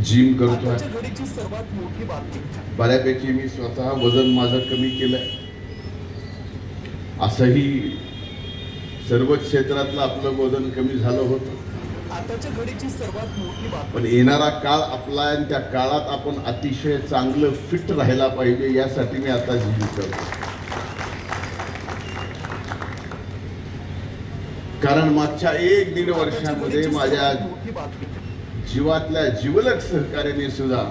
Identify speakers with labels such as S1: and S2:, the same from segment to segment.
S1: Gym करतोय.
S2: घडीची सर्वात मोठी बातमी.
S1: बऱ्यापैकी मी स्वतः वजन माझं कमी केलंय. असंही सर्व क्षेत्रातलं आपलं वजन कमी झालं होतं.
S2: आताच्या घडीची सर्वात मोठी बातमी.
S1: पण येणारा काळ आपला आहे आणि त्या काळात आपण अतिशय चांगलं फिट राहायला पाहिजे यासाठी मी आता जिम करतो. कारण मागच्या 1-1.5 वर्षामध्ये माझ्या
S2: मोठी बातमी.
S1: जीवातल्या जिवलग सहकार्याने सुद्धा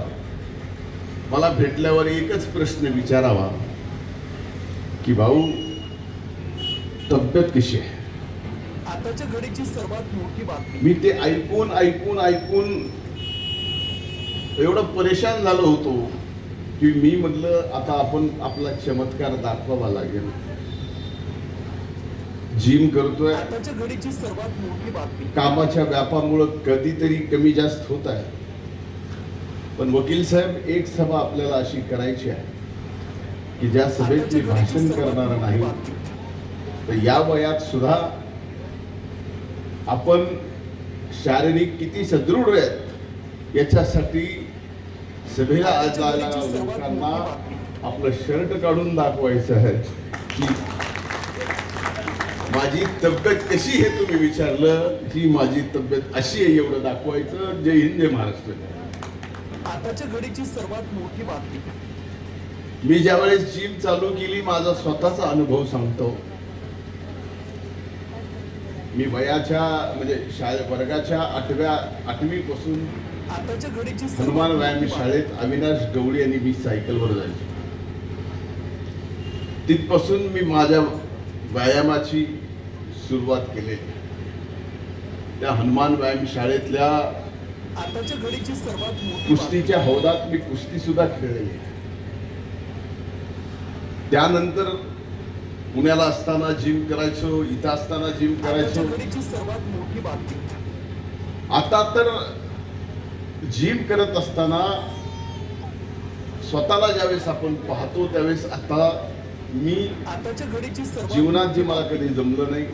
S1: मला भेटल्यावर एकच प्रश्न विचारावा की भाऊ तब्येत कशी आहे.
S2: आताच्या घडीची सर्वात मोठी बातमी.
S1: मी ते ऐकून ऐकून ऐकून एवढं परेशान झालो होतो की मी म्हटलं आता आपण आपला चमत्कार दाखवावा लागेल. जिम करतोय.
S2: आताच्या घडीची सर्वात मोठी बातमी.
S1: कामाच्या व्यापामुळं कधीतरी कमी जास्त होत आहे. पण वकील साहेब एक सभा आपल्याला अशी करायची आहे की ज्या सभेत मी भाषण करणार नाही. तर या वयात सुद्धा आपण शारीरिक किती सदृढ आहेत याच्यासाठी सभेला आलेल्या लोकांना आपलं शर्ट काढून दाखवायचं आहे की माझी तब्येत कशी हे तुम्ही विचारलं की माझी तब्येत अशी आहे एवढं दाखवायचं. जय हिंद जय महाराष्ट्र.
S2: आताच्या घडीची सर्वात मोठी बातमी.
S1: मी ज्यावेळेस जिम चालू केली माझा स्वतःचा अनुभव सांगतो. मी वयाच्या म्हणजे वर्गाच्या 8वी पासून
S2: आताच्या घडीची
S1: हनुमान व्यायाम शाळेत अविनाश गवळी आणि मी सायकलवर जायचो. तिथपासून मी माझ्या व्यायामाची सुरुवात केलेली. त्या हनुमान व्यायाम शाळेतल्या
S2: आताच्या घडीची सर्वात मोठी
S1: कुस्तीच्या हौदात मी कुस्ती सुद्धा खेळलेली. त्यानंतर पुण्याला असताना जिम करायचो, इथं असताना जिम करायचो.
S2: घडीची सर्वात मोठी बातमी.
S1: आता तर जिम करत असताना स्वतःला ज्यावेळेस आपण पाहतो त्यावेळेस आता मी
S2: आताच्या घडीची सर्वात
S1: जीवनात जे मला कधी जमलं नाही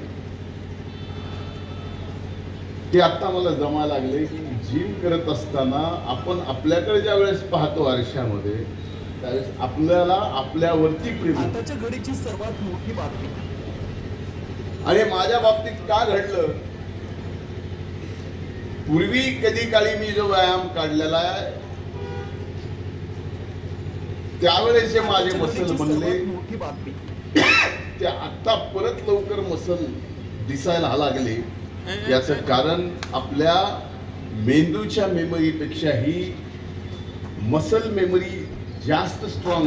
S1: ते आता मला जमायला लागले की जिम करत असताना आपण आपल्याकडे ज्या वेळेस पाहतो आरशामध्ये त्यावेळेस आपल्याला आपल्यावरती प्रेम होतं.
S2: आताच्या घडीची सर्वात मोठी बातमी.
S1: आणि माझ्या बाबतीत का घडलं. पूर्वी कधी काळी मी जो व्यायाम काढलेला आहे त्यावेळेस जे माझे मसल बनले
S2: मोठी बातमी.
S1: ते आता परत लवकर मसल दिसायला लागले. याचं कारण आपल्या मेंदूच्या मेमरीपेक्षाही मसल मेमरी जास्त स्ट्रॉंग